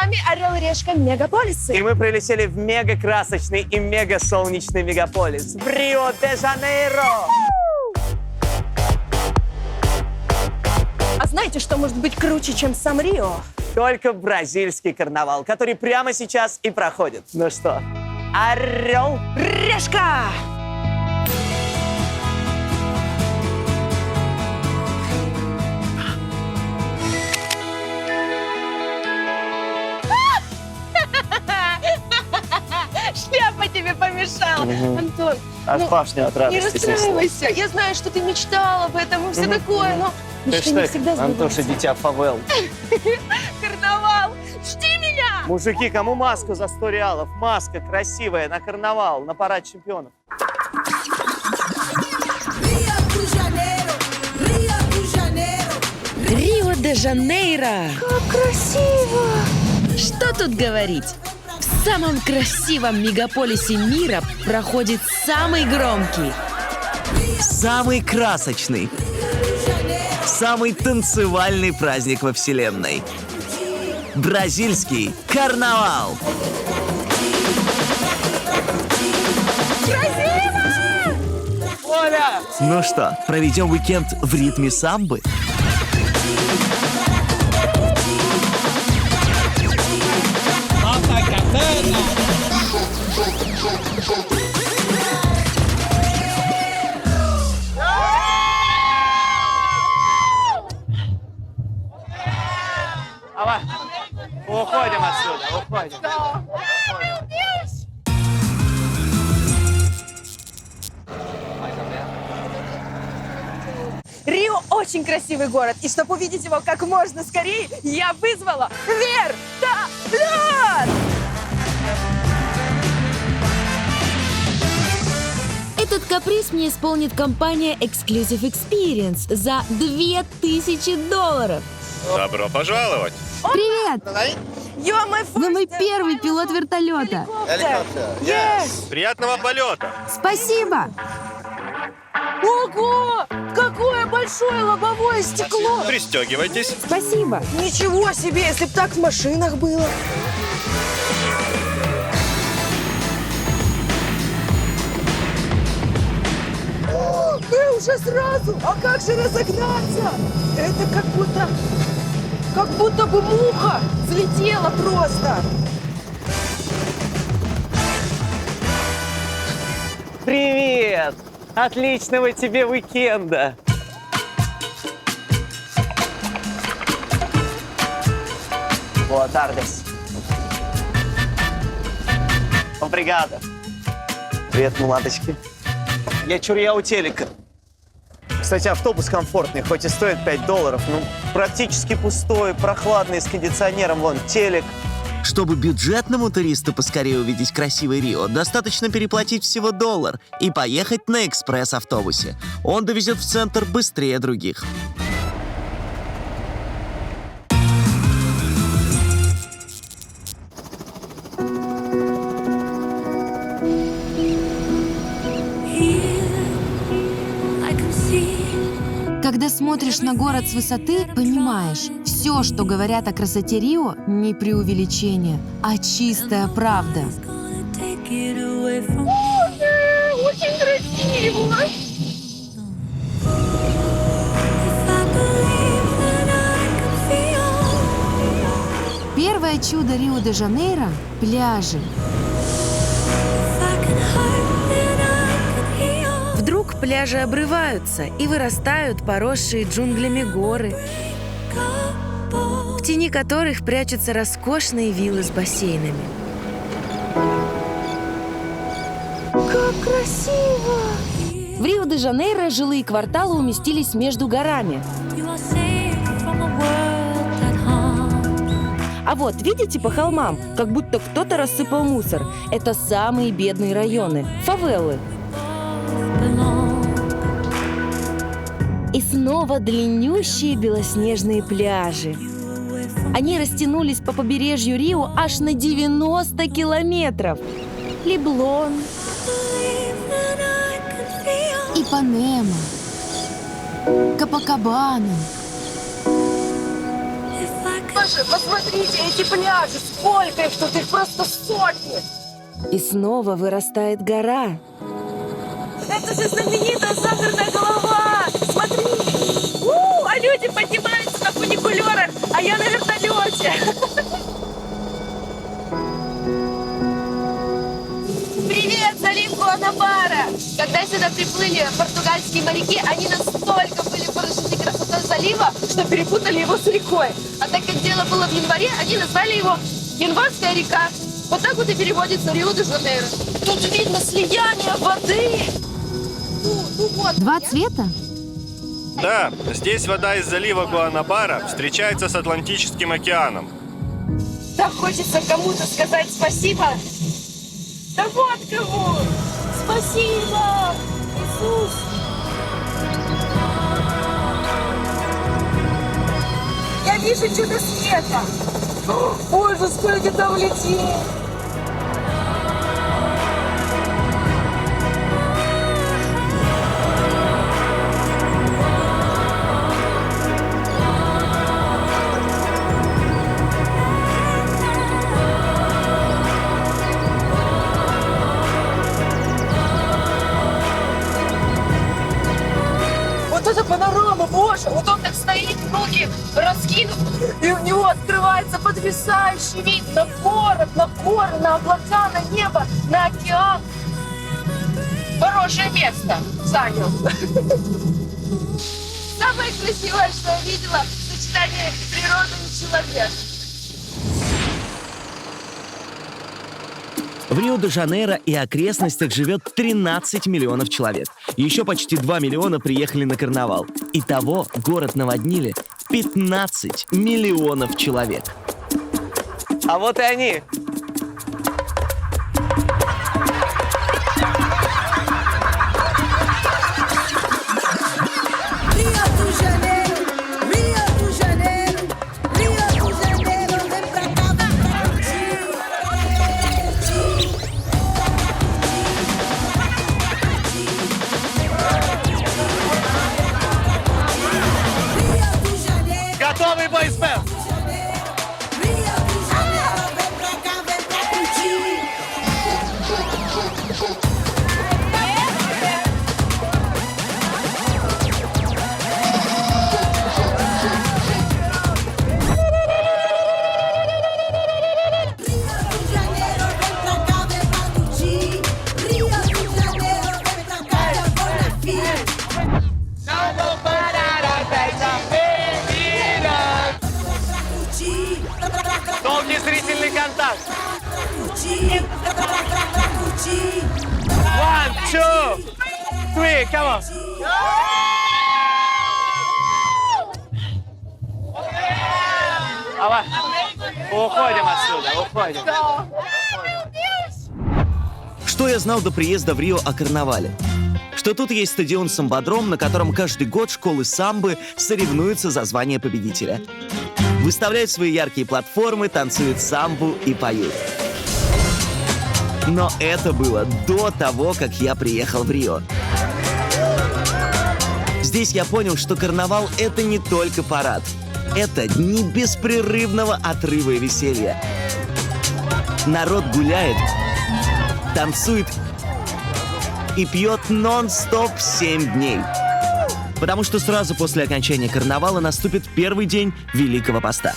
вами Орел и Решка Мегаполисы. И мы прилетели в мега-красочный и мега-солнечный мегаполис в Рио-де-Жанейро. А знаете, что может быть круче, чем сам Рио? Только бразильский карнавал, который прямо сейчас и проходит. Ну что, Орел? Решка! Шляпа тебе помешала. Антон, Аж пашня от не радости. расстраивайся. Я знаю, что ты мечтал об этом и все такое, но Ты мечты не всегда что, Антоша, сбываются. дитя фавел. Карнавал! Жди меня! Мужики, кому маску за 100 реалов? Маска красивая на карнавал, на парад чемпионов. Рио-де-Жанейро! Как красиво! Что тут говорить? В самом красивом мегаполисе мира проходит самый громкий, Самый красочный, самый танцевальный праздник во Вселенной. Бразильский карнавал. Оля! Ну что, проведем уикенд в ритме самбы? Давай, уходим отсюда, уходим. Рио очень красивый город, и чтобы увидеть его как можно скорее, я вызвала вертолет! Этот каприз мне исполнит компания Exclusive Experience за $2000. Добро пожаловать! Привет! Вы Вы мой первый пилот вертолета. Yes. Приятного полета! Спасибо! Ого! Какое большое лобовое стекло! Пристегивайтесь. Спасибо! Ничего себе, если бы так в машинах было! Уже сразу! А как же разогнаться? Это как будто бы муха взлетела просто! Привет! Отличного тебе уикенда! Boa tardes. Obrigado. Привет, мулаточки. Я чурья у телека. Кстати, автобус комфортный, хоть и стоит $5, но практически пустой, прохладный, с кондиционером, вон, телек. Чтобы бюджетному туристу поскорее увидеть красивый Рио, достаточно переплатить всего $1 и поехать на экспресс-автобусе. Он довезет в центр быстрее других. Когда смотришь на город с высоты, понимаешь, все, что говорят о красоте Рио, не преувеличение, а чистая правда. Очень красиво! Первое чудо Рио-де-Жанейро – пляжи. Вдруг пляжи обрываются и вырастают поросшие джунглями горы, в тени которых прячутся роскошные виллы с бассейнами. Как красиво! В Рио-де-Жанейро жилые кварталы уместились между горами. А вот, видите по холмам, как будто кто-то рассыпал мусор. Это самые бедные районы – фавелы. И снова длиннющие белоснежные пляжи. Они растянулись по побережью Рио аж на 90 километров. Леблон, Ипанема, Копакабана. Боже, посмотрите, эти пляжи, сколько их тут, их просто сотни. И снова вырастает гора. Это же знаменитая сахарная голова. Смотри. А люди поднимаются на фуникулерах, а я на вертолете. Привет, залив Гуанабара. Когда сюда приплыли португальские моряки, они настолько были поражены красотой залива, что перепутали его с рекой. А так как дело было в январе, они назвали его Январская река. Вот так вот и переводится Рио-де-Жанейро. Тут видно слияние воды. Ну вот. Два цвета? Да, здесь вода из залива Гуанабара встречается с Атлантическим океаном. Так хочется кому-то сказать спасибо. Да вот кому! Спасибо, Иисус! Я вижу чудо света! Боже, сколько там летит! Вот это панорама, боже! Вот он так стоит, ноги раскинув, и у него открывается потрясающий вид на город, на горы, на облака, на небо, на океан. Хорошее место занял. Самое красивое, что я видела, сочетание природы и человека. В Рио-де-Жанейро и окрестностях живет 13 миллионов человек. Еще почти 2 миллиона приехали на карнавал. Итого город наводнили 15 миллионов человек. А вот и они. Готовый, бойсбенд? Долгий зрительный контакт. One, two, three, come on. Давай. Уходим отсюда, уходим. Что я знал до приезда в Рио о карнавале? Что тут есть стадион «Самбодром», на котором каждый год школы самбы соревнуются за звание победителя. Выставляют свои яркие платформы, танцуют самбу и поют. Но это было до того, как я приехал в Рио. Здесь я понял, что карнавал — это не только парад. Это дни беспрерывного отрыва и веселья. Народ гуляет, танцует и пьет нон-стоп 7 дней. Потому что сразу после окончания карнавала наступит первый день Великого Поста.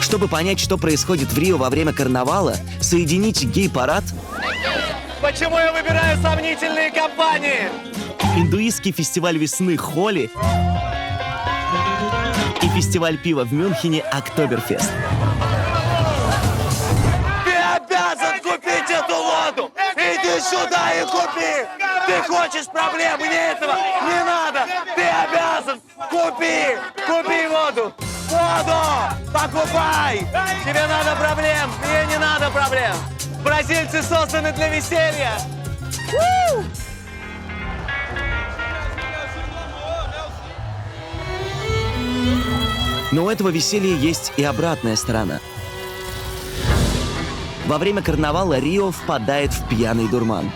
Чтобы понять, что происходит в Рио во время карнавала, соедините гей-парад, Почему я выбираю сомнительные компании? индуистский фестиваль весны Холи и фестиваль пива в Мюнхене Октоберфест. Ты обязан купить эту воду! Иди сюда и купи! Ты хочешь проблем, мне этого не надо! Ты обязан! Купи! Купи воду! Воду! Покупай! Тебе надо проблем, мне не надо проблем! Бразильцы созданы для веселья! Но у этого веселья есть и обратная сторона. Во время карнавала Рио впадает в пьяный дурман.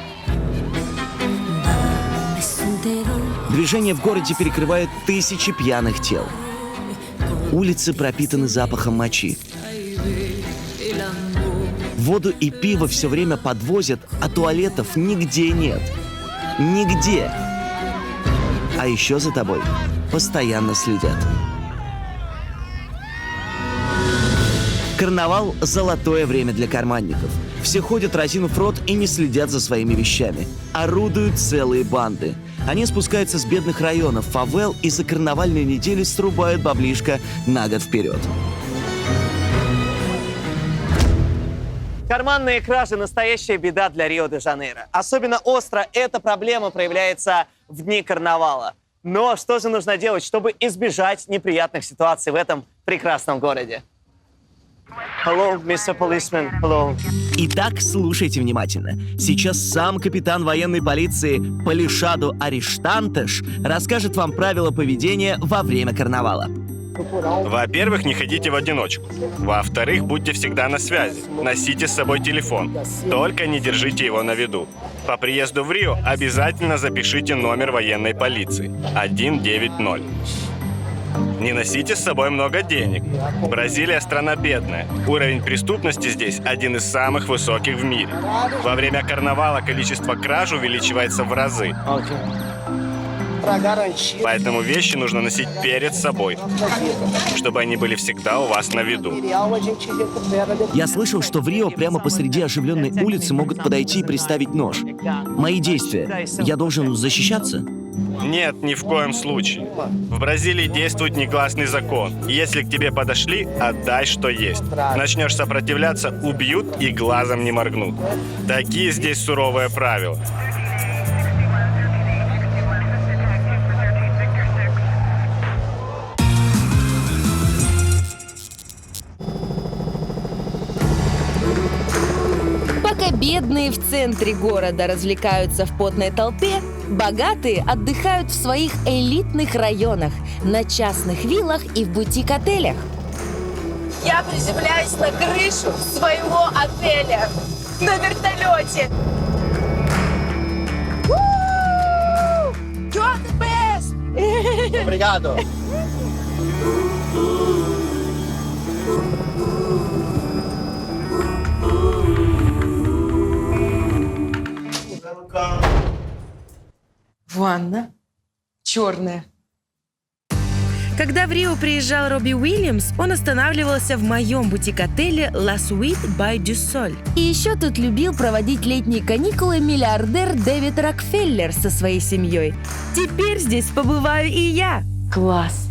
Движение в городе перекрывают тысячи пьяных тел. Улицы пропитаны запахом мочи. Воду и пиво все время подвозят, а туалетов нигде нет. Нигде. А еще за тобой постоянно следят. Карнавал – золотое время для карманников. Все ходят, разинув рот, и не следят за своими вещами. Орудуют целые банды. Они спускаются с бедных районов, фавел, и за карнавальную неделю срубают баблишко на год вперед. Карманные кражи – настоящая беда для Рио-де-Жанейро. Особенно остро эта проблема проявляется в дни карнавала. Но что же нужно делать, чтобы избежать неприятных ситуаций в этом прекрасном городе? Hello, Mr. Policeman. Hello. Итак, слушайте внимательно. Сейчас сам капитан военной полиции Полишадо Ариштантеш расскажет вам правила поведения во время карнавала. Во-первых, не ходите в одиночку. Во-вторых, будьте всегда на связи. Носите с собой телефон. Только не держите его на виду. По приезду в Рио обязательно запишите номер военной полиции 190. Не носите с собой много денег. Бразилия страна бедная. Уровень преступности здесь один из самых высоких в мире. Во время карнавала количество краж увеличивается в разы. Поэтому вещи нужно носить перед собой, чтобы они были всегда у вас на виду. Я слышал, что в Рио прямо посреди оживленной улицы могут подойти и приставить нож. Мои действия. Я должен защищаться? Нет, ни в коем случае. В Бразилии действует негласный закон. Если к тебе подошли, отдай, что есть. Начнешь сопротивляться, убьют и глазом не моргнут. Такие здесь суровые правила. Пока бедные в центре города развлекаются в потной толпе, богатые отдыхают в своих элитных районах, на частных виллах и в бутик-отелях. Я приземляюсь на крышу своего отеля на вертолете. You're the best! Obrigado. Ванна черная. Когда в Рио приезжал Робби Уильямс, он останавливался в моем бутик-отеле La Suite by du Sol. И еще тут любил проводить летние каникулы миллиардер Дэвид Рокфеллер со своей семьей. Теперь здесь побываю и я. Класс!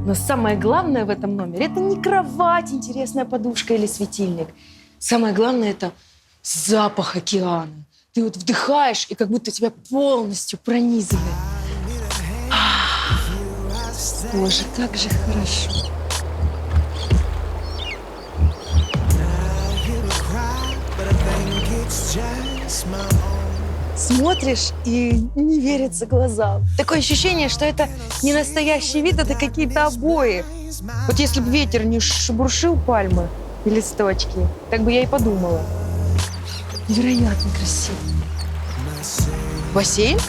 Но самое главное в этом номере — это не кровать, интересная подушка или светильник. Самое главное — это запах океана. Ты вот вдыхаешь, и как будто тебя полностью пронизывает. Боже, как же хорошо. Смотришь, и не верится глазам. Такое ощущение, что это не настоящий вид, это какие-то обои. Вот если бы ветер не шебуршил пальмы и листочки, так бы я и подумала. Невероятно красиво. Бассейн?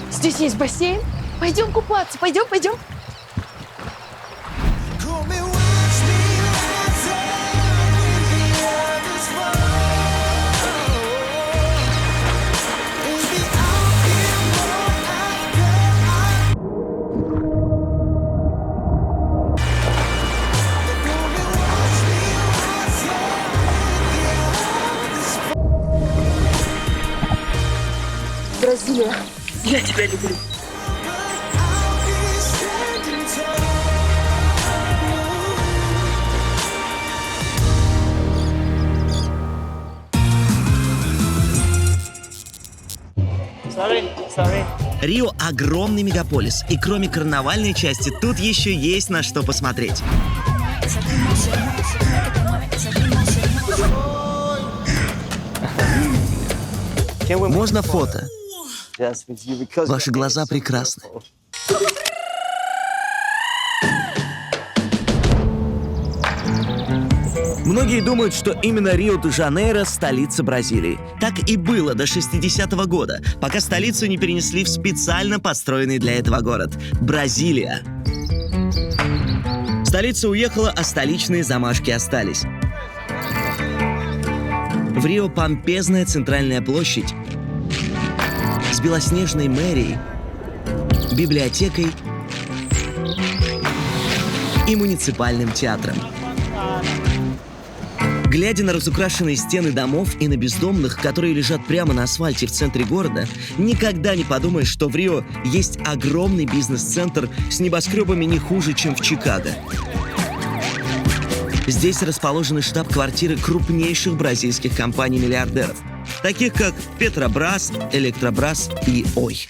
Здесь есть бассейн? Пойдем купаться, пойдем. Бразилия, я тебя люблю. Sorry. Рио – огромный мегаполис, и кроме карнавальной части тут еще есть на что посмотреть. Можно фото? Ваши глаза прекрасны. Многие думают, что именно Рио-де-Жанейро – столица Бразилии. Так и было до 60-го года, пока столицу не перенесли в специально построенный для этого город – Бразилия. Столица уехала, а столичные замашки остались. В Рио помпезная центральная площадь с белоснежной мэрией, библиотекой и муниципальным театром. Глядя на разукрашенные стены домов и на бездомных, которые лежат прямо на асфальте в центре города, никогда не подумаешь, что в Рио есть огромный бизнес-центр с небоскребами не хуже, чем в Чикаго. Здесь расположены штаб-квартиры крупнейших бразильских компаний-миллиардеров, таких как Петробрас, Электробрас и Ой.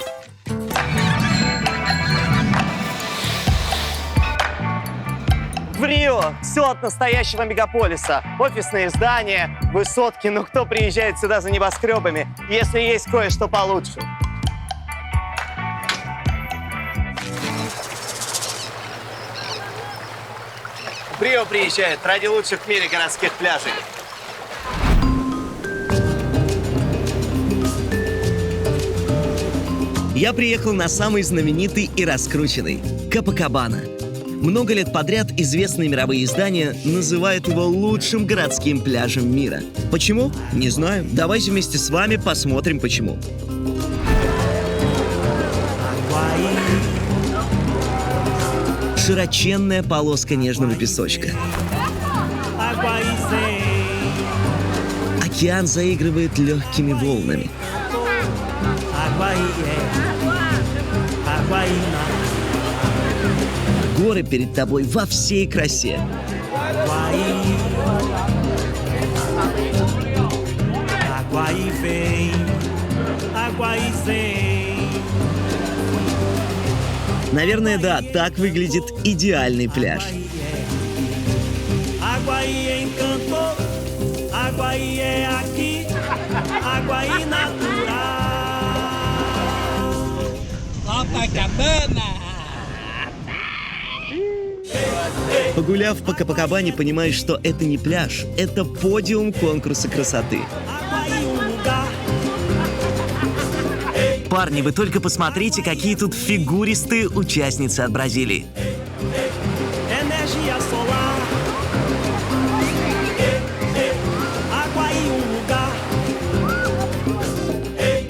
В Рио все от настоящего мегаполиса. Офисные здания, высотки. Но кто приезжает сюда за небоскребами, если есть кое-что получше? В Рио приезжает ради лучших в мире городских пляжей. Я приехал на самый знаменитый и раскрученный – Копакабана. Много лет подряд известные мировые издания называют его лучшим городским пляжем мира. Почему? Не знаю. Давайте вместе с вами посмотрим, почему. Широченная полоска нежного песочка. Океан заигрывает легкими волнами. Горы перед тобой во всей красе. Наверное, да, так выглядит идеальный пляж. Погуляв по Копакабане, понимаешь, что это не пляж, это подиум конкурса красоты. Парни, вы только посмотрите, какие тут фигуристые участницы от Бразилии.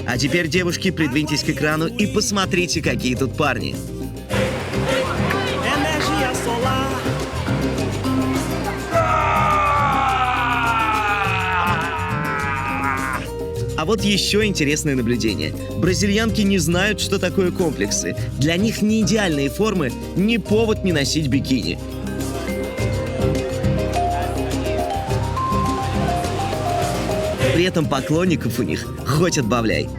А теперь, девушки, придвиньтесь к экрану и посмотрите, какие тут парни. А вот еще интересное наблюдение. Бразильянки не знают, что такое комплексы. Для них не идеальные формы, не повод не носить бикини. При этом поклонников у них хоть отбавляй.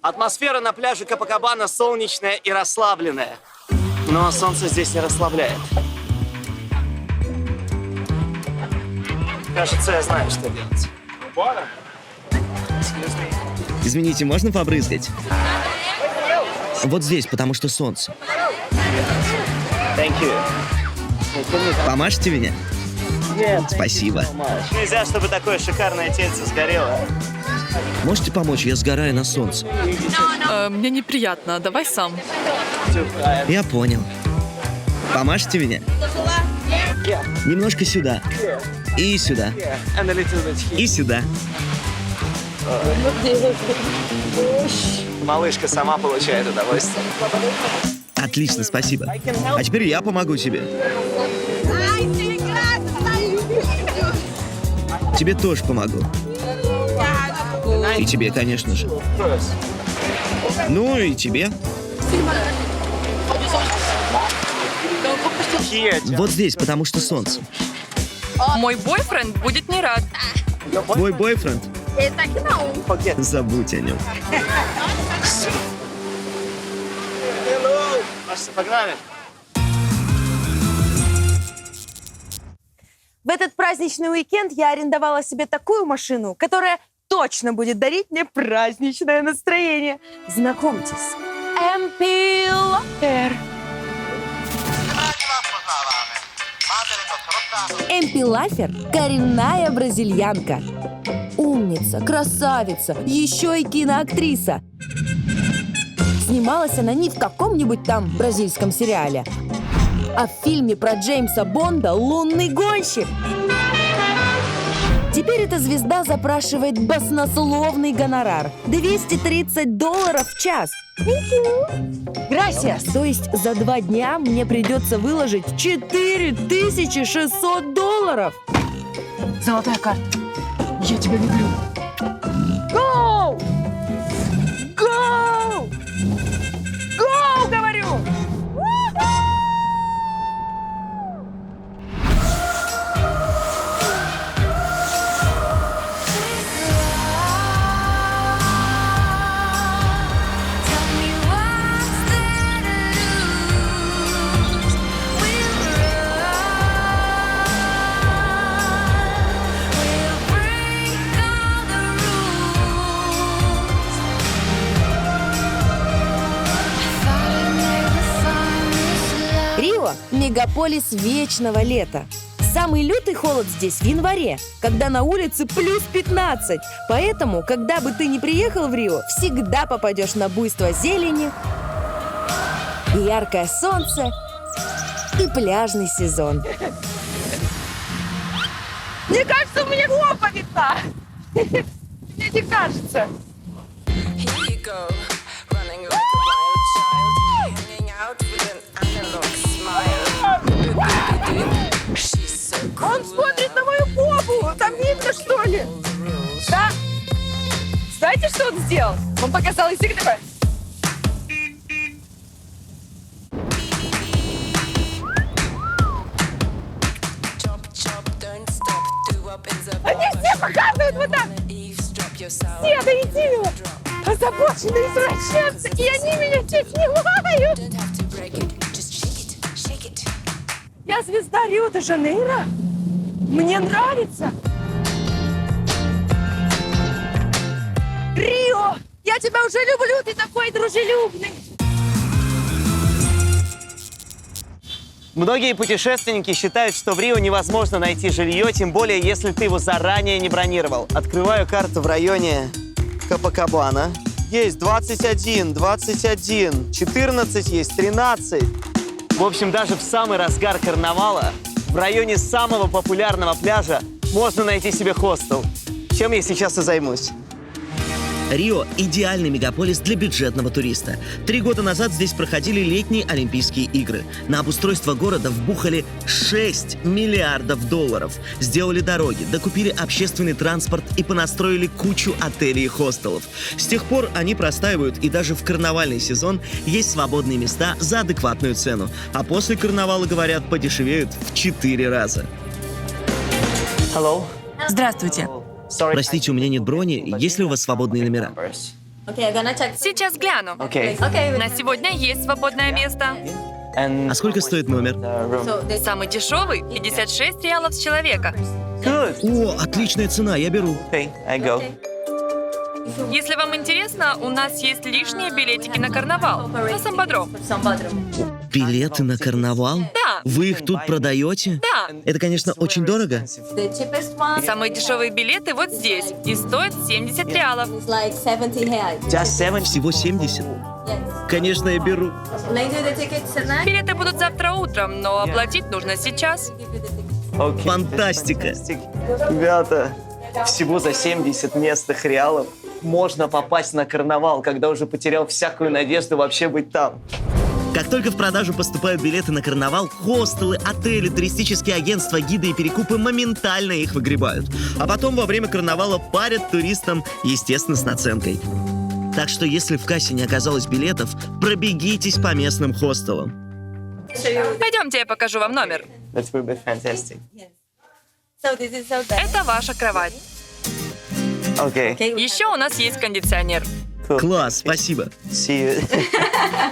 Атмосфера на пляже Копакабана солнечная и расслабленная. Но солнце здесь не расслабляет. Кажется, я знаю, что делать. Извините, можно побрызгать? Вот здесь, потому что солнце. Thank you. Помажьте меня? Нет. Спасибо. Нельзя, чтобы такое шикарное тельце сгорело. Можете помочь? Я сгораю на солнце. Мне неприятно, давай сам. Я понял. Помажьте меня? Немножко сюда. И сюда. And a little bit here. И сюда. Малышка сама получает удовольствие. Отлично, спасибо. А теперь я помогу тебе. Тебе тоже помогу. И тебе, конечно же. Ну и тебе. Вот здесь, потому что солнце. Мой бойфренд будет не рад. Твой бойфренд? Забудь о нем. Погнали. В этот праздничный уикенд я арендовала себе такую машину, которая точно будет дарить мне праздничное настроение. Знакомьтесь, MP Lover. MP Lover – коренная бразильянка. Умница, красавица, еще и киноактриса. снималась она не в каком-нибудь там бразильском сериале, а в фильме про Джеймса Бонда «Лунный гонщик». Теперь эта звезда запрашивает баснословный гонорар – $230 в час. Gracias. То есть за 2 дня мне придется выложить $4600. Золотая карта. Я тебя люблю. Go! Go! Go, говорю! Рио – мегаполис вечного лета. Самый лютый холод здесь в январе, когда на улице плюс 15. Поэтому, когда бы ты ни приехал в Рио, всегда попадешь на буйство зелени, и яркое солнце, и пляжный сезон. Мне кажется, у меня попа видна. Мне не кажется. Here you go, running like a wild child, hanging out with an analog smile. She's so cool. Он смотрит на мою попу. Там видно, что ли? Да. Знаете, что он сделал? Он показал язык такой. Chop, chop, don't stop, do up in the Они все показывают вот так. eavesdrop yourself. Все до единого. Озабоченные извращенцы. И они меня чуть снимают. Don't have to break it, just shake it, shake it. Я звезда Рио-де-Жанейро. Мне нравится. Рио, я тебя уже люблю, ты такой дружелюбный. Многие путешественники считают, что в Рио невозможно найти жилье, тем более, если ты его заранее не бронировал. Открываю карту в районе Копакабана. Есть 21, 21, 14 есть, 13. В общем, даже в самый разгар карнавала в районе самого популярного пляжа можно найти себе хостел. Чем я сейчас и займусь. Рио – идеальный мегаполис для бюджетного туриста. 3 года назад здесь проходили летние Олимпийские игры. На обустройство города вбухали $6 миллиардов. Сделали дороги, докупили общественный транспорт и понастроили кучу отелей и хостелов. С тех пор они простаивают, и даже в карнавальный сезон есть свободные места за адекватную цену. А после карнавала, говорят, подешевеют в 4 раза. Hello. Здравствуйте. Простите, у меня нет брони. Есть ли у вас свободные номера? Сейчас гляну. Окей. На сегодня есть свободное место. А сколько стоит номер? Самый дешевый — 56 реалов с человека. О, отличная цена, я беру. Okay, I go. Если вам интересно, у нас есть лишние билетики на карнавал. На Самбодром. Билеты на карнавал? Да. Вы их тут продаете? Да. Это, конечно, очень дорого. Самые дешевые билеты вот здесь. И стоят 70 реалов. Just 7. Всего 70? Конечно, я беру. Билеты будут завтра утром, но оплатить нужно сейчас. Okay. Фантастика. Ребята, всего за 70 местных реалов можно попасть на карнавал, когда уже потерял всякую надежду вообще быть там. Как только в продажу поступают билеты на карнавал, хостелы, отели, туристические агентства, гиды и перекупы моментально их выгребают. А потом во время карнавала парят туристам, естественно, с наценкой. Так что если в кассе не оказалось билетов, пробегитесь по местным хостелам. Пойдемте, я покажу вам номер. That will be fantastic. Это ваша кровать. Окей. Еще у нас есть кондиционер. Класс, спасибо. See you.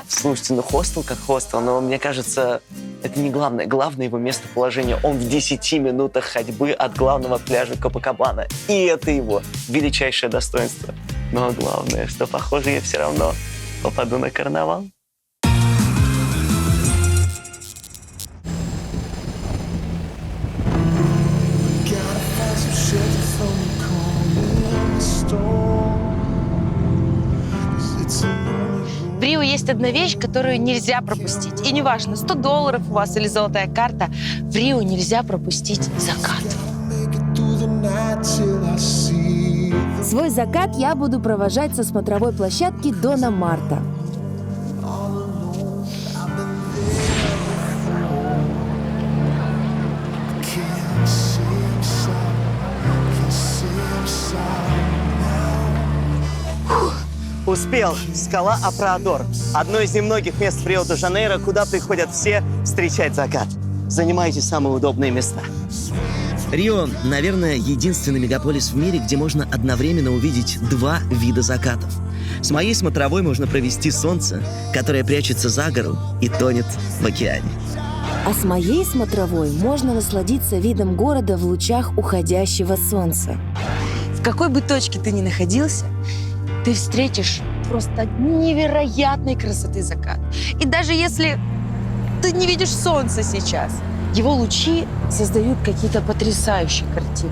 Слушайте, ну хостел как хостел, но мне кажется, это не главное. Главное его местоположение. Он в 10 минутах ходьбы от главного пляжа Копакабана. И это его величайшее достоинство. Но главное, что, похоже, я все равно попаду на карнавал. В Рио есть есть одна вещь, которую нельзя пропустить. И неважно, $100 у вас или золотая карта, в Рио нельзя пропустить закат. Свой закат я буду провожать со смотровой площадки Дона Марта. Успел. Скала Апраадор. Одно из немногих мест в Рио-де-Жанейро, куда приходят все встречать закат. Занимайте самые удобные места. Рио, наверное, единственный мегаполис в мире, где можно одновременно увидеть два вида закатов. С моей смотровой можно провести солнце, которое прячется за гору и тонет в океане. А с моей смотровой можно насладиться видом города в лучах уходящего солнца. В какой бы точке ты ни находился, ты встретишь просто невероятной красоты закат. И даже если ты не видишь солнца сейчас, его лучи создают какие-то потрясающие картины.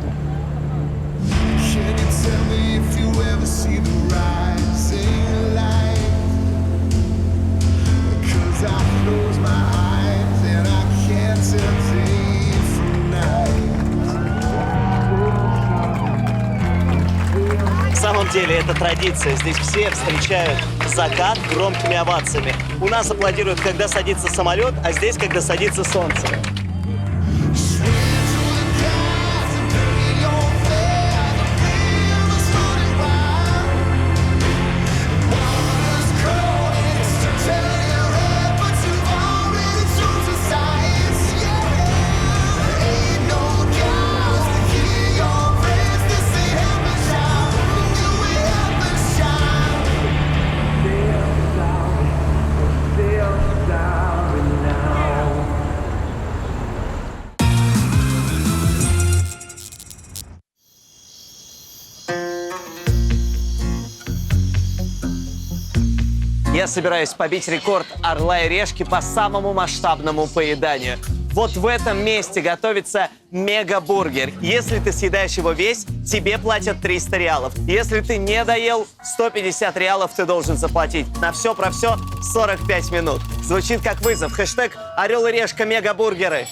В самом деле, это традиция. Здесь все встречают закат громкими овациями. У нас аплодируют, когда садится самолет, а здесь, когда садится солнце. Я собираюсь побить рекорд «Орла и решки» по самому масштабному поеданию. Вот в этом месте готовится мегабургер. Если ты съедаешь его весь, тебе платят 300 реалов. Если ты не доел, 150 реалов ты должен заплатить. На все про все 45 минут. Звучит как вызов. Хэштег «Орел и решка мегабургеры».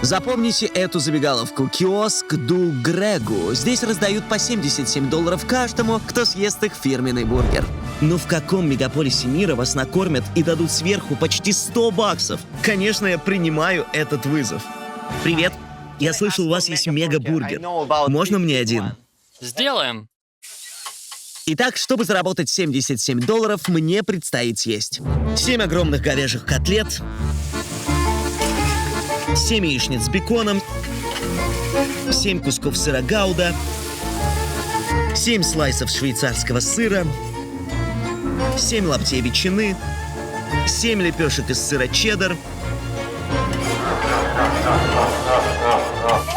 Запомните эту забегаловку. Киоск Ду Грегу. Здесь раздают по $77 каждому, кто съест их фирменный бургер. Но в каком мегаполисе мира вас накормят и дадут сверху почти $100? Конечно, я принимаю этот вызов. Привет. Я слышал, у вас есть мегабургер. Можно мне один? Сделаем. Итак, чтобы заработать $77, мне предстоит съесть 7 огромных говяжьих котлет, 7 яичниц с беконом, 7 кусков сыра гауда, 7 слайсов швейцарского сыра, 7 ломтей ветчины, 7 лепешек из сыра чеддер.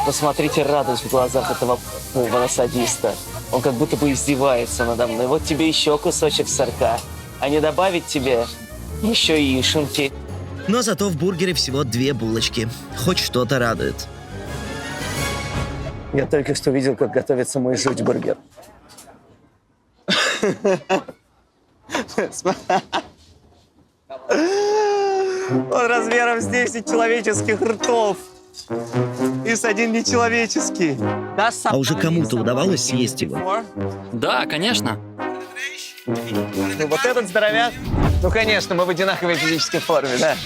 Посмотрите радость в глазах этого повара-садиста. Он как будто бы издевается надо мной. Вот тебе еще кусочек сырка. А не добавить тебе еще яишенки. Но зато в бургере всего 2 булочки. Хоть что-то радует. Я только что видел, как готовится мой жуть-бургер. Он размером с 10 человеческих ртов. И с один нечеловеческий. А уже кому-то удавалось съесть его? Да, конечно. Ну, вот этот здоровяк. Ну, конечно, мы в одинаковой физической форме, да.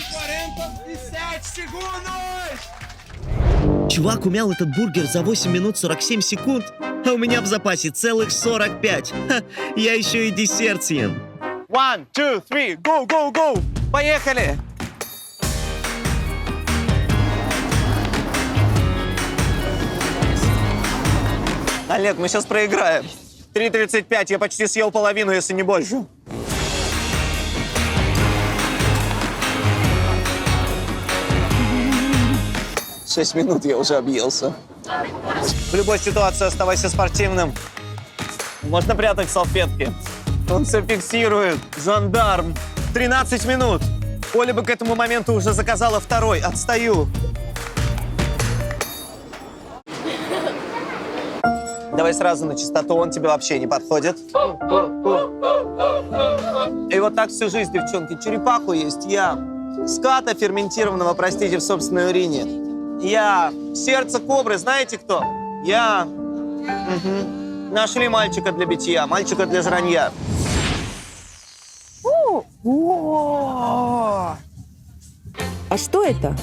Чувак умял этот бургер за 8 минут 47 секунд, а у меня в запасе целых 45. Ха, я еще и десерт съем. 1, 2, 3, go, go, go! Поехали! Олег, мы сейчас проиграем. 3:35, я почти съел половину, если не больше. Шесть минут я уже объелся. В любой ситуации оставайся спортивным. Можно прятать салфетки. Он все фиксирует. Жандарм. 13 минут. Оля бы к этому моменту уже заказала второй. Отстаю. Давай сразу на чистоту, он тебе вообще не подходит. И вот так всю жизнь, девчонки. Черепаху есть я. Ската ферментированного, простите, в собственной урине. Я. Сердце кобры, знаете кто? Я. Угу. Нашли мальчика для битья, мальчика для жранья. А что это?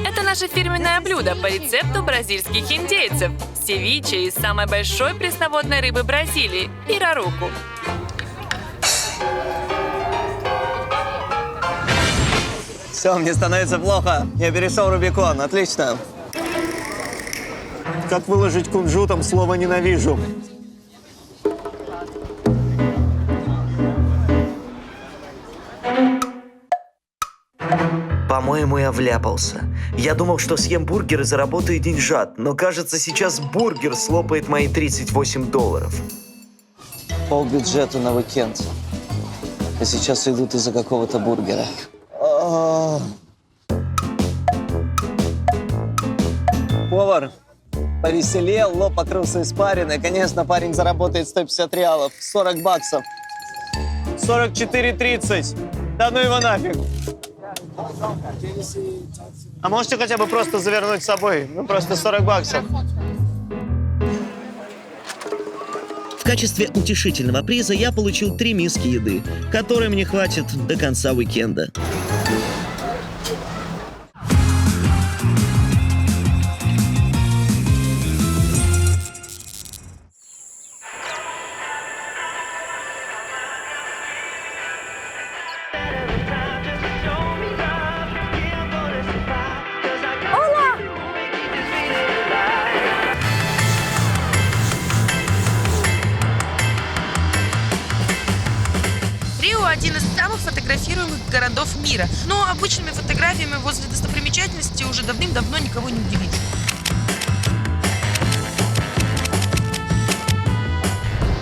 Это наше фирменное блюдо по рецепту бразильских индейцев. Севиче из самой большой пресноводной рыбы Бразилии – пираруку. Все, мне становится плохо. Я перешел Рубикон. Отлично. Как выложить кунжутом слово «ненавижу»? По-моему, я вляпался. Я думал, что съем бургер и заработаю деньжат, но кажется, сейчас бургер слопает мои $38. Полбюджета на уикенд. А сейчас идут из-за какого-то бургера. Повар повеселел, лоб покрылся испариной. Конечно, парень заработает 150 реалов, 40 баксов. 44,30. Да ну его нафиг. А можете хотя бы просто завернуть с собой? Ну, просто 40 баксов. В качестве утешительного приза я получил 3 миски еды, которой мне хватит до конца уикенда. Рио – один из самых фотографируемых городов мира, но обычными фотографиями возле достопримечательности уже давным-давно никого не удивить.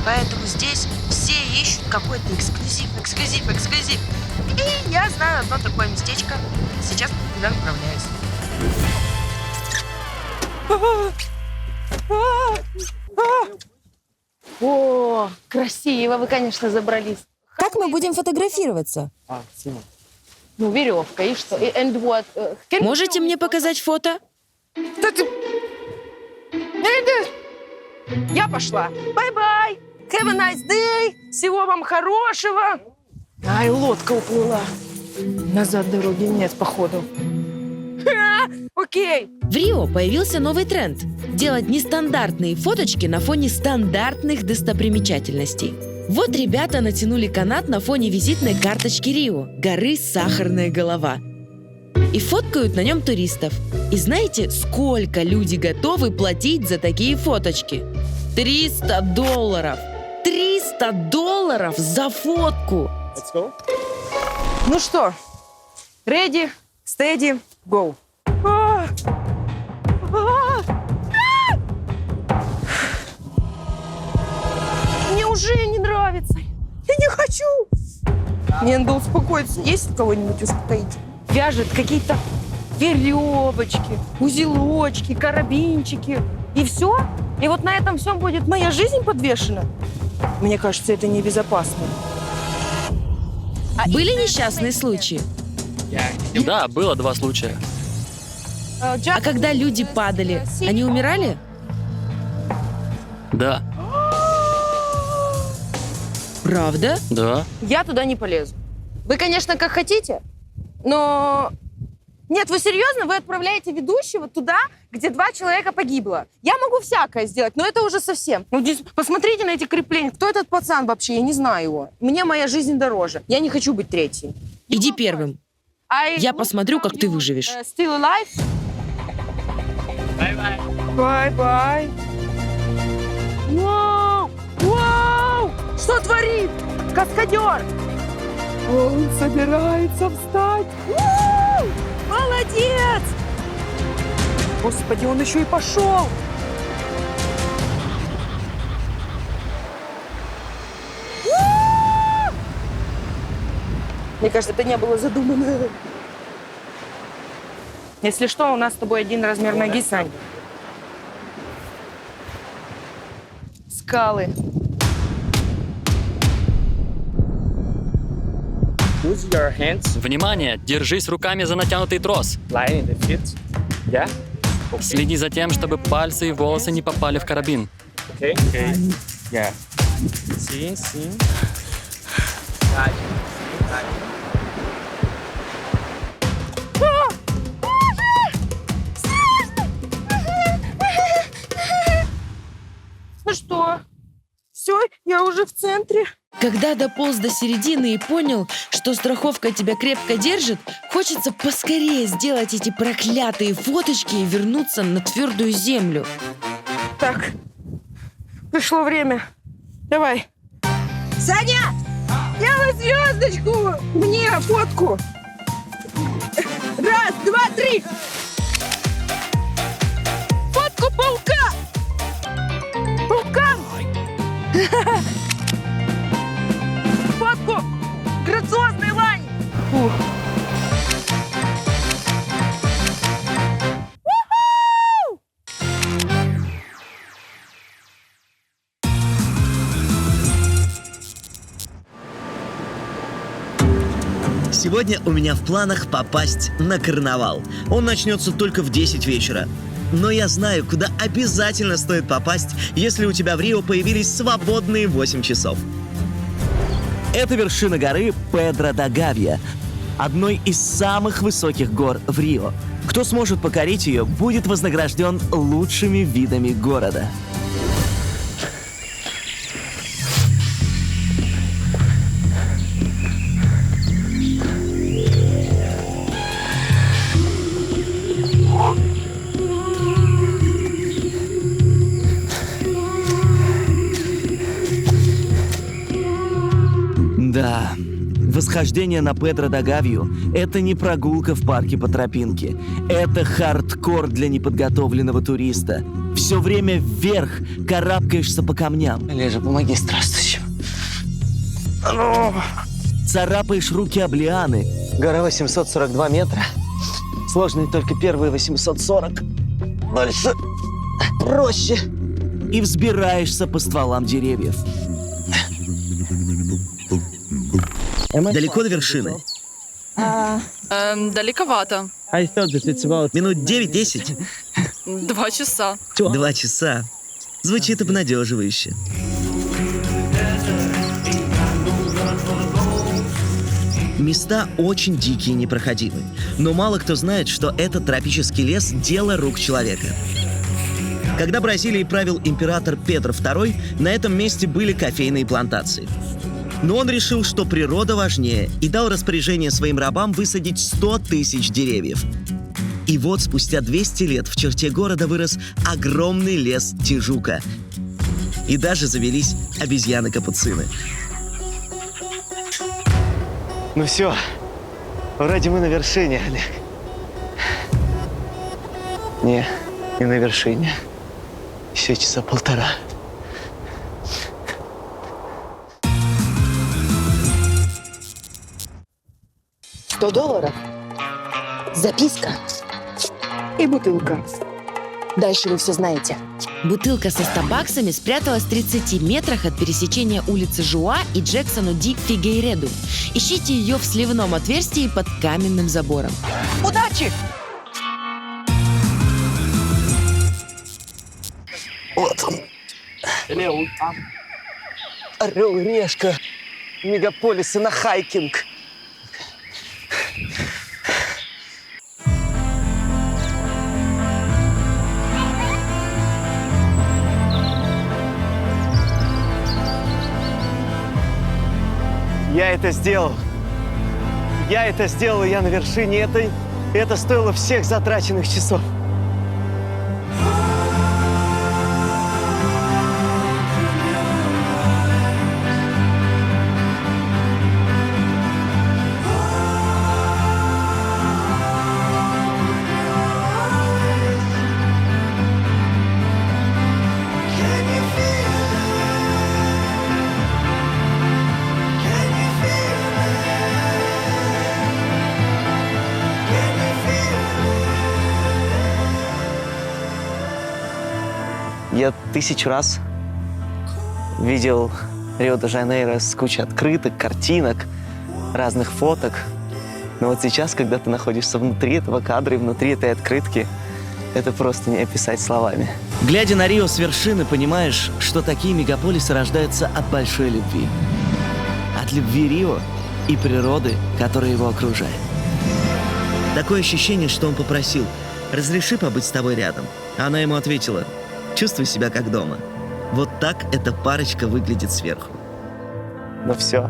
Поэтому здесь все ищут какой-то эксклюзив. И я знаю одно такое местечко. Сейчас туда отправляюсь. О, красиво вы, конечно, забрались. Как мы будем фотографироваться? Ну, веревка, и что? And what? Можете мне показать фото? Да ты... Я пошла. Бай-бай. Have a nice day. Всего вам хорошего. Ай, лодка уплыла. Назад дороги нет, походу. Окей. В Рио появился новый тренд – делать нестандартные фоточки на фоне стандартных достопримечательностей. Вот ребята натянули канат на фоне визитной карточки Рио – горы Сахарная голова. И фоткают на нем туристов. И знаете, сколько люди готовы платить за такие фоточки? $300! $300 за фотку! Ну что, ready, steady, go. Мне уже не нравится. Я не хочу. Мне надо успокоиться. Есть у кого-нибудь успокоить? Вяжет какие-то веревочки, узелочки, карабинчики. И все? И вот на этом всем будет моя жизнь подвешена? Мне кажется, это небезопасно. Были несчастные случаи? Да, было 2 случая. А когда люди падали, они умирали? Да, Правда? да. Я туда не полезу. Вы, конечно, как хотите, но... Нет, вы серьезно? Вы отправляете ведущего туда, где 2 человека погибло? Я могу всякое сделать, но это уже совсем. Ну, здесь посмотрите на эти крепления. Кто этот пацан вообще? Я не знаю его. Мне моя жизнь дороже. Я не хочу быть третьей. Иди первым. Я посмотрю, как ты выживешь. Still alive? Бай-бай. Вау! Вау! Что творит? Каскадер! Он собирается встать. Вау! Молодец! Господи, он еще и пошел! Мне кажется, это не было задумано. Если что, у нас с тобой один размер ноги, Сань. скалы. Внимание! Держись руками за натянутый трос. Следи за тем, чтобы пальцы и волосы не попали в карабин. Ну что? Все, я уже в центре. Когда дополз до середины и понял, что страховка тебя крепко держит, хочется поскорее сделать эти проклятые фоточки и вернуться на твердую землю. Так, пришло время. Давай. Саня! Делай звездочку! Мне фотку! Раз, два, три! Фотку паука! Паука! Фотку! Грациозный лань! Фух. Сегодня у меня в планах попасть на карнавал. Он начнется только в 10 вечера. Но я знаю, куда обязательно стоит попасть, если у тебя в Рио появились свободные 8 часов. Это вершина горы Педро-да-Гавья, одной из самых высоких гор в Рио. Кто сможет покорить ее, будет вознагражден лучшими видами города. Да, восхождение на Педро-да-Гавью – это не прогулка в парке по тропинке. Это хардкор для неподготовленного туриста. Все время вверх карабкаешься по камням. Лежа, помоги здравствующим. Царапаешь руки об лианы. Гора 842 метра. Сложные только первые 840. Дальше проще. И взбираешься по стволам деревьев. Далеко до вершины? Далековато. Минут 9-10? 2 часа. 2 часа. Звучит обнадеживающе. Места очень дикие и непроходимые. Но мало кто знает, что этот тропический лес – дело рук человека. Когда Бразилией правил император Педро II, на этом месте были кофейные плантации. Но он решил, что природа важнее, и дал распоряжение своим рабам высадить 100 тысяч деревьев. И вот спустя 200 лет в черте города вырос огромный лес Тижука. И даже завелись обезьяны-капуцины. Ну все, вроде мы на вершине, Олег. Не на вершине. Еще часа полтора. $100. Записка и бутылка. Дальше вы все знаете. Бутылка со 100 баксами спряталась в 30 метрах от пересечения улицы Жуа и Джексону Ди Фигейреду. Ищите ее в сливном отверстии под каменным забором. Удачи! Вот он. Орел и решка. Мегаполисы на хайкинг. Я это сделал. Я на вершине. Это стоило всех затраченных часов. Я 1000 раз видел Рио-де-Жанейро с кучей открыток, картинок, разных фоток. Но вот сейчас, когда ты находишься внутри этого кадра и внутри этой открытки, это просто не описать словами. Глядя на Рио с вершины, понимаешь, что такие мегаполисы рождаются от большой любви. От любви Рио и природы, которая его окружает. Такое ощущение, что он попросил: «Разреши побыть с тобой рядом». А она ему ответила: «Чувствуй себя как дома». Вот так эта парочка выглядит сверху. Ну все.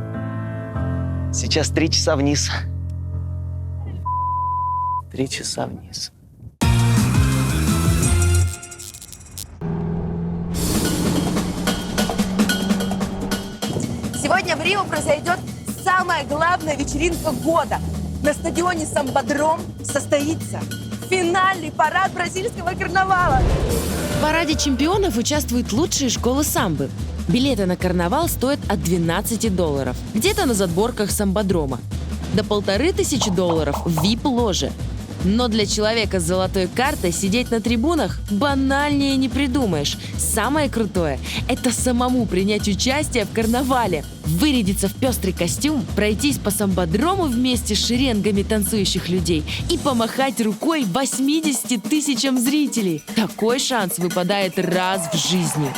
Сейчас 3 часа вниз. 3 часа вниз. Сегодня в Рио произойдет самая главная вечеринка года. На стадионе Самбодром состоится финальный парад бразильского карнавала. В параде чемпионов участвуют лучшие школы самбы. Билеты на карнавал стоят от $12. Где-то на задворках самбодрома. До $1500 в VIP-ложе. Но для человека с золотой картой сидеть на трибунах банальнее не придумаешь. Самое крутое – это самому принять участие в карнавале. Вырядиться в пестрый костюм, пройтись по самбодрому вместе с шеренгами танцующих людей и помахать рукой 80 тысячам зрителей. Такой шанс выпадает раз в жизни.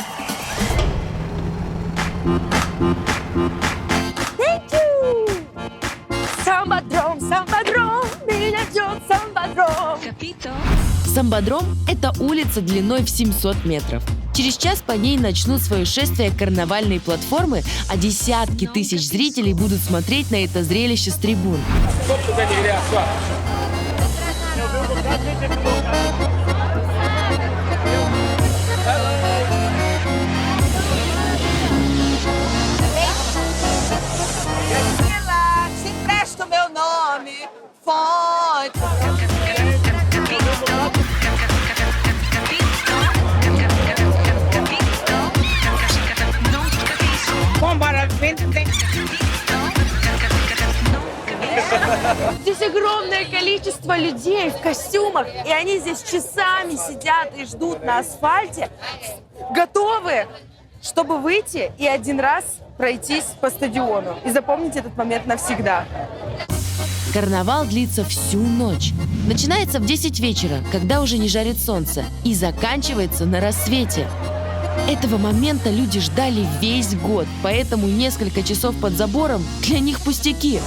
Самбодром, самбодром, меня ждет самбодром. Самбодром – это улица длиной в 700 метров. Через час по ней начнут свое шествие карнавальные платформы, а десятки тысяч зрителей будут смотреть на это зрелище с трибун. Se empresta o meu nome, foi. Здесь огромное количество людей в костюмах, и они здесь часами сидят и ждут на асфальте, готовы, чтобы выйти и один раз пройтись по стадиону и запомнить этот момент навсегда. Карнавал длится всю ночь. Начинается в 10 вечера, когда уже не жарит солнце, и заканчивается на рассвете. Этого момента люди ждали весь год, поэтому несколько часов под забором для них пустяки.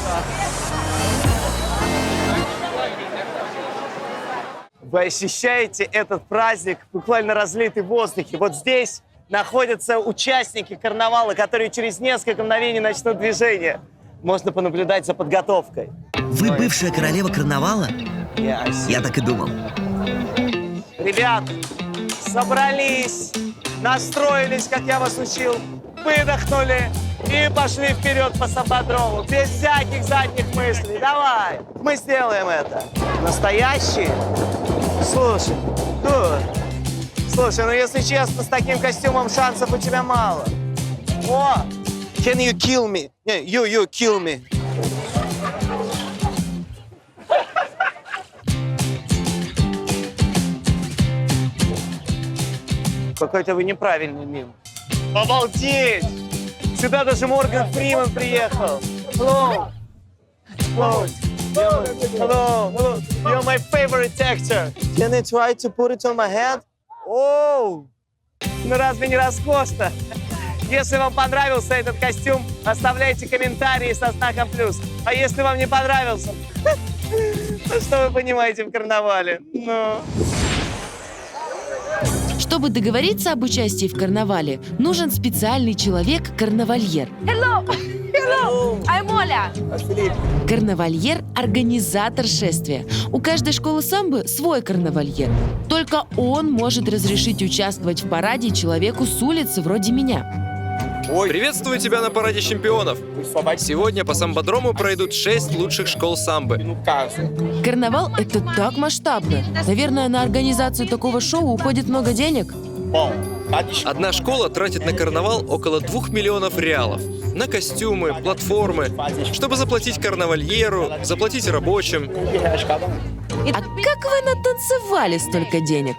Вы ощущаете этот праздник, буквально разлитый в воздухе. Вот здесь находятся участники карнавала, которые через несколько мгновений начнут движение. Можно понаблюдать за подготовкой. Вы бывшая королева карнавала? Я так и думал. Ребят, собрались, настроились, как я вас учил, выдохнули и пошли вперед по самбодрому. Без всяких задних мыслей. Давай, мы сделаем это. Настоящие? Слушай, слушай, ну если честно, с таким костюмом шансов у тебя мало. О! Can you kill me? You kill me. Какой-то вы неправильный мим. Обалдеть! Сюда даже Морган Фриман приехал. Hello. Hello. Hello. You're my favorite actor. Can I try to put it on my head? Oh! Ну разве не роскошно? Если вам понравился этот костюм, оставляйте комментарии со знаком плюс. А если вам не понравился, ну что вы понимаете в карнавале? Ну... Чтобы договориться об участии в карнавале, нужен специальный человек – карнавальер. Hello! Hello! I'm Оля! Карнавальер – организатор шествия. У каждой школы самбо свой карнавальер. Только он может разрешить участвовать в параде человеку с улицы вроде меня. Приветствую тебя на параде чемпионов. Сегодня по самбодрому пройдут 6 лучших школ самбы. Карнавал – это так масштабно. Наверное, на организацию такого шоу уходит много денег. Одна школа тратит на карнавал около 2 миллионов реалов. На костюмы, платформы, чтобы заплатить карнавальеру, заплатить рабочим. А как вы натанцевали столько денег?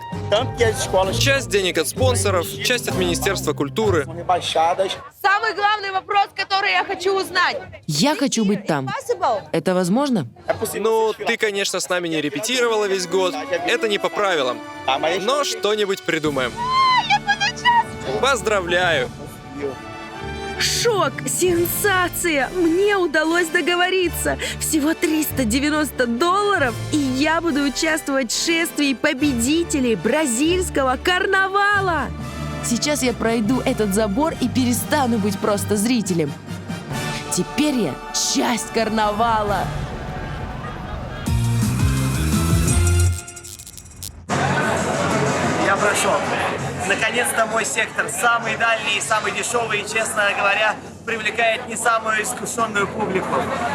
Часть денег от спонсоров, часть от Министерства культуры. Самый главный вопрос, который я хочу узнать. Я хочу быть там. Это возможно? Ну, ты, конечно, с нами не репетировала весь год. Это не по правилам. Но что-нибудь придумаем. Поздравляю! Шок! Сенсация! Мне удалось договориться. Всего $390, и я буду участвовать в шествии победителей бразильского карнавала. Сейчас я пройду этот забор и перестану быть просто зрителем. Теперь я часть карнавала. Я прошел. Наконец-то мой сектор самый дальний и самый дешевый, и, честно говоря, привлекает не самую искушенную публику.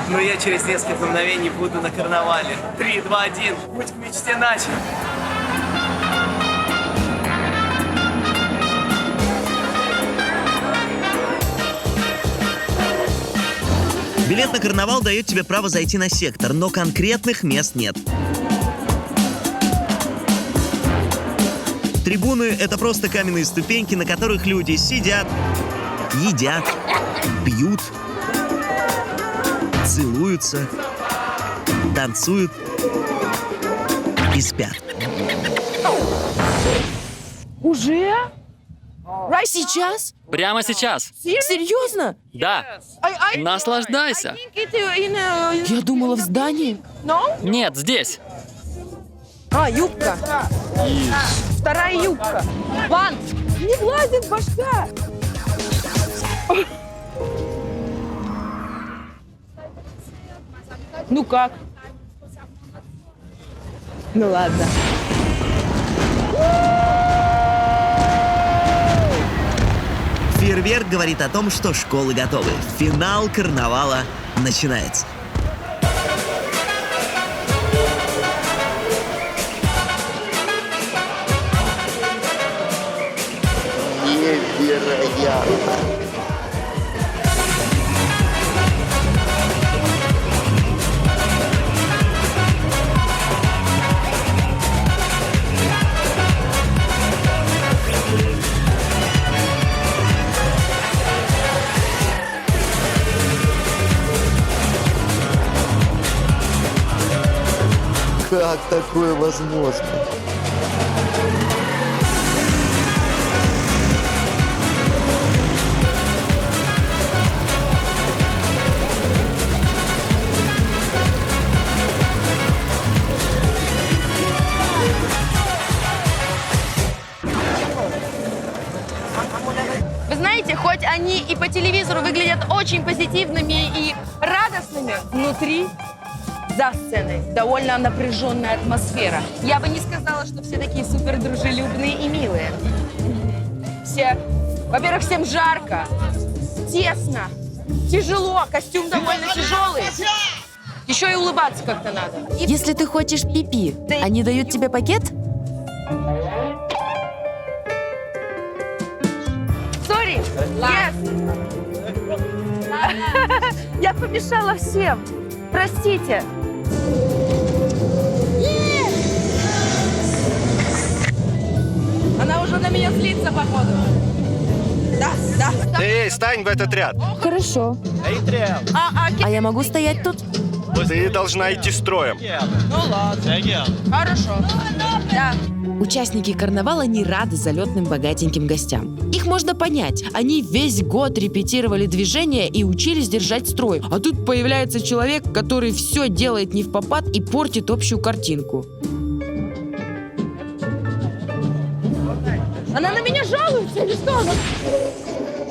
Но я через несколько мгновений буду на карнавале. 3, 2, 1. Путь к мечте начат. Билет на карнавал дает тебе право зайти на сектор, но конкретных мест нет. Трибуны — это просто каменные ступеньки, на которых люди сидят, едят, пьют, целуются, танцуют и спят. Уже? Сейчас? Прямо сейчас. Серьезно? Да. Наслаждайся. Я думала, в здании. Нет, здесь. А, юбка. Вторая юбка. Ван, не влазит башка. Ну как? Ну ладно. Фейерверк говорит о том, что школы готовы. Финал карнавала начинается. Как такое возможно? Вы знаете, хоть они и по телевизору выглядят очень позитивными и радостными, внутри, за сценой, довольно напряженная атмосфера. Я бы не сказала, что все такие супер дружелюбные и милые. Все, во-первых, всем жарко, тесно, тяжело, костюм довольно тяжелый. Еще и улыбаться как-то надо. Если ты хочешь пипи, они дают тебе пакет? Sorry. Yes. Я помешала всем. Простите. Она уже на меня злится, походу. Да, да. Эй, стань в этот ряд. Хорошо. А я могу стоять тут? Ты должна идти строем. Ну ладно. Хорошо. Да. Участники карнавала не рады залетным богатеньким гостям. Их можно понять. Они весь год репетировали движения и учились держать строй. А тут появляется человек, который все делает не впопад и портит общую картинку. Она на меня жалуется или что?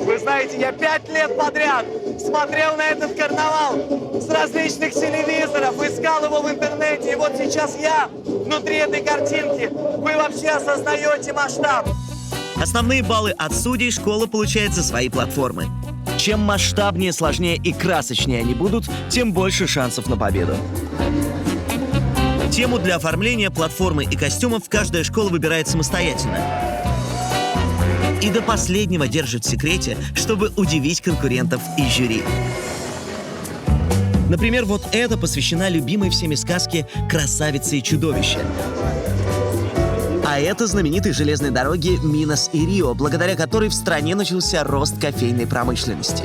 Вы знаете, я 5 лет подряд смотрел на этот карнавал с различных телевизоров, искал его в интернете, и вот сейчас я внутри этой картинки. Вы вообще осознаете масштаб? Основные баллы от судей школа получает за свои платформы. Чем масштабнее, сложнее и красочнее они будут, тем больше шансов на победу. Тему для оформления платформы и костюмов каждая школа выбирает самостоятельно. И до последнего держит в секрете, чтобы удивить конкурентов и жюри. Например, вот эта посвящена любимой всеми сказке «Красавица и чудовище». А это знаменитые железные дороги Минас и Рио, благодаря которой в стране начался рост кофейной промышленности.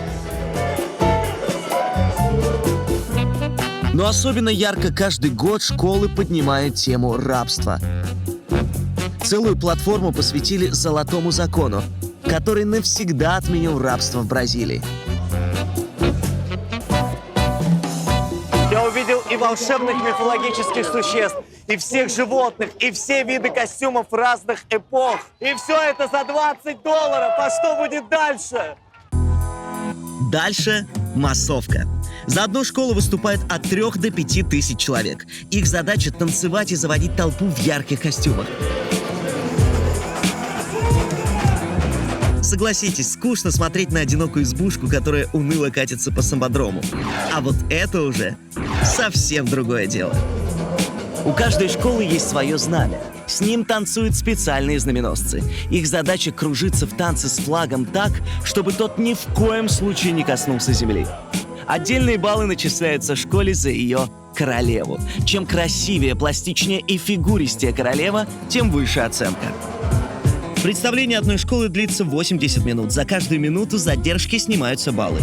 Но особенно ярко каждый год школы поднимают тему рабства. Целую платформу посвятили золотому закону, который навсегда отменил рабство в Бразилии. Я увидел и волшебных мифологических существ, и всех животных, и все виды костюмов разных эпох. И все это за $20. А что будет дальше? Дальше массовка. За одну школу выступает от 3 до 5 тысяч человек. Их задача — танцевать и заводить толпу в ярких костюмах. Согласитесь, скучно смотреть на одинокую избушку, которая уныло катится по самбодрому. А вот это уже совсем другое дело. У каждой школы есть свое знамя. С ним танцуют специальные знаменосцы. Их задача — кружиться в танце с флагом так, чтобы тот ни в коем случае не коснулся земли. Отдельные баллы начисляются школе за ее королеву. Чем красивее, пластичнее и фигуристее королева, тем выше оценка. Представление одной школы длится 80 минут. За каждую минуту задержки снимаются баллы.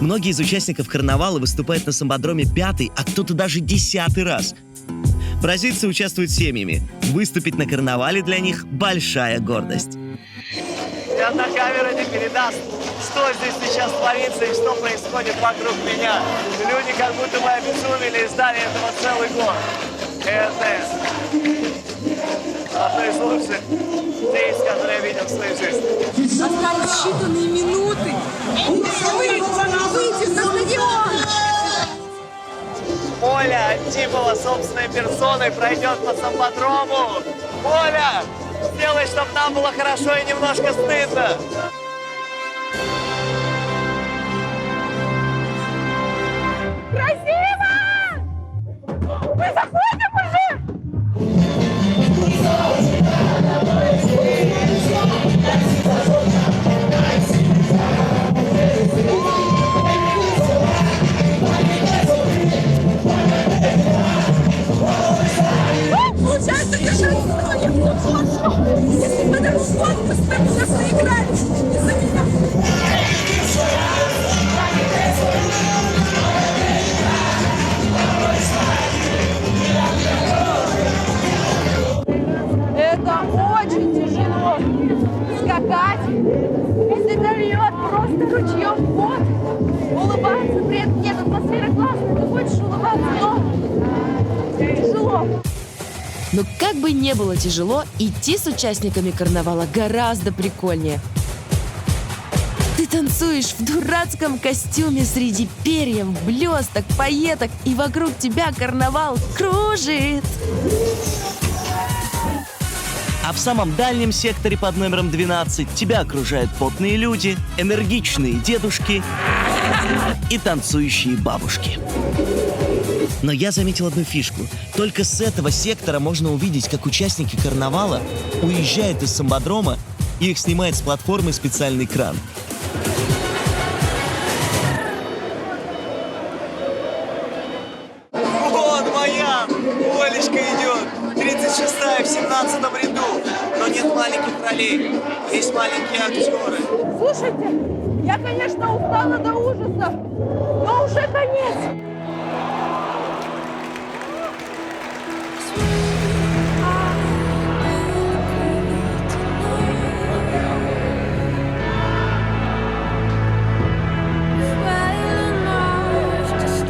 Многие из участников карнавала выступают на самбодроме 5-й, а кто-то даже 10-й раз. Бразильцы участвуют семьями. Выступить на карнавале для них — большая гордость. Ни одна камера не передаст, что здесь сейчас творится и что происходит вокруг меня. Люди как будто бы обезумели и ждали этого целый год. Это одно из лучших действий, которые я видел в своей жизни. Остались считанные минуты. Выйдем на стадион! Оля Антипова собственной персоной пройдет по самбодрому. Оля, сделай, чтобы нам было хорошо и немножко стыдно. Красиво! Мы заходим уже! Получается, держаться стоя, все хорошо. Если подам фотку, с нами сейчас наиграть из-за меня. Это очень тяжело. Скакать, если это льет просто ручьем в пот, улыбаться, при этом нет, атмосфера классная, ты хочешь улыбаться, но тяжело. Но как бы не было тяжело, идти с участниками карнавала гораздо прикольнее. Ты танцуешь в дурацком костюме среди перьев, блесток, пайеток, и вокруг тебя карнавал кружит. А в самом дальнем секторе под номером 12 тебя окружают потные люди, энергичные дедушки и танцующие бабушки. Но я заметил одну фишку. Только с этого сектора можно увидеть, как участники карнавала уезжают из самбодрома, и их снимает с платформы специальный кран. Вон моя! Олечка идет! 36-я в 17-м ряду. Но нет маленьких ролей. Есть маленькие актеры. Слушайте, я, конечно, устала до ужаса, но уже конец.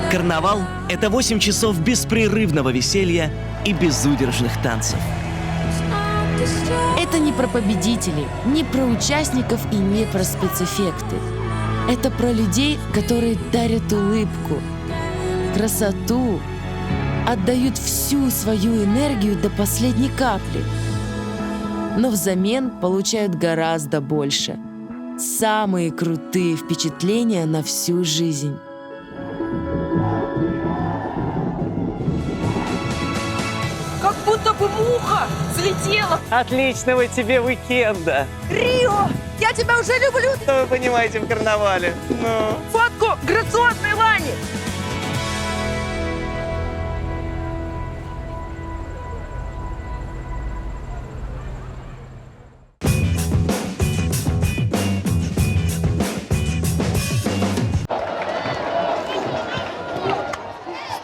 Карнавал — это 8 часов беспрерывного веселья и безудержных танцев. Это не про победителей, не про участников и не про спецэффекты. Это про людей, которые дарят улыбку, красоту, отдают всю свою энергию до последней капли, но взамен получают гораздо больше. Самые крутые впечатления на всю жизнь. Как будто бы муха взлетела. Отличного тебе уикенда. Рио, я тебя уже люблю. Что вы понимаете в карнавале? Ну. Фотку! грациозной лани.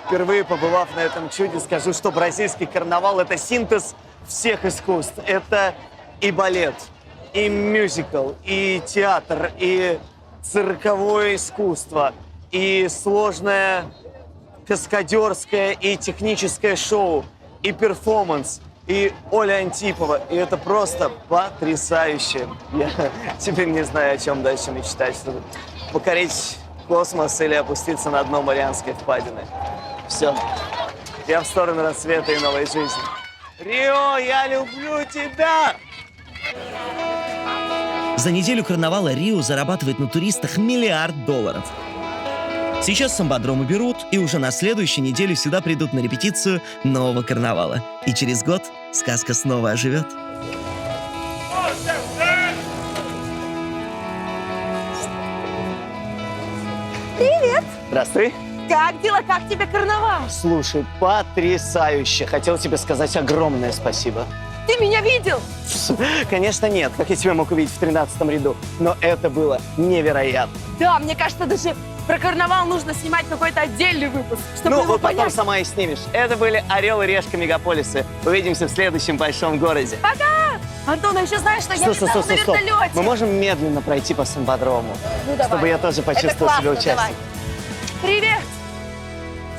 Впервые побывав на этом чуде, скажу, что бразильский карнавал – это синтез всех искусств. Это и балет, и мюзикл, и театр, и цирковое искусство, и сложное каскадерское и техническое шоу, и перформанс, и Оля Антипова. И это просто потрясающе. Я теперь не знаю, о чем дальше мечтать. Чтобы покорить космос или опуститься на дно Марианской впадины. Все. Я в сторону рассвета и новой жизни. Рио, я люблю тебя! За неделю карнавала Рио зарабатывает на туристах $1 миллиард. Сейчас самбодром уберут, и уже на следующей неделе сюда придут на репетицию нового карнавала. И через год сказка снова оживет. Здравствуй. Как дела? Как тебе карнавал? Слушай, потрясающе. Хотел тебе сказать огромное спасибо. Ты меня видел? Конечно, нет, как я тебя мог увидеть в 13-м ряду. Но это было невероятно. Да, мне кажется, даже про карнавал нужно снимать какой-то отдельный выпуск, чтобы Ну, его вот потом понять. сама и снимешь. Это были «Орел и решка» мегаполисы. Увидимся в следующем большом городе. Антон, а еще знаешь, что я Стоп. летала на вертолете. Мы можем медленно пройти по самбодрому, Ну, давай. чтобы я тоже почувствовал Это себя классно, давай. участником. Привет!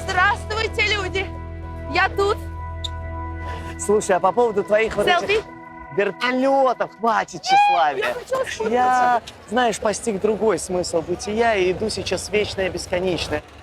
Здравствуйте, люди! Я тут. Слушай, а по поводу твоих вот Селфи? этих вертолетов, хватит тщеславия. Я хочу сфоткаться. Я, знаешь, постиг другой смысл бытия и иду сейчас в вечное бесконечное.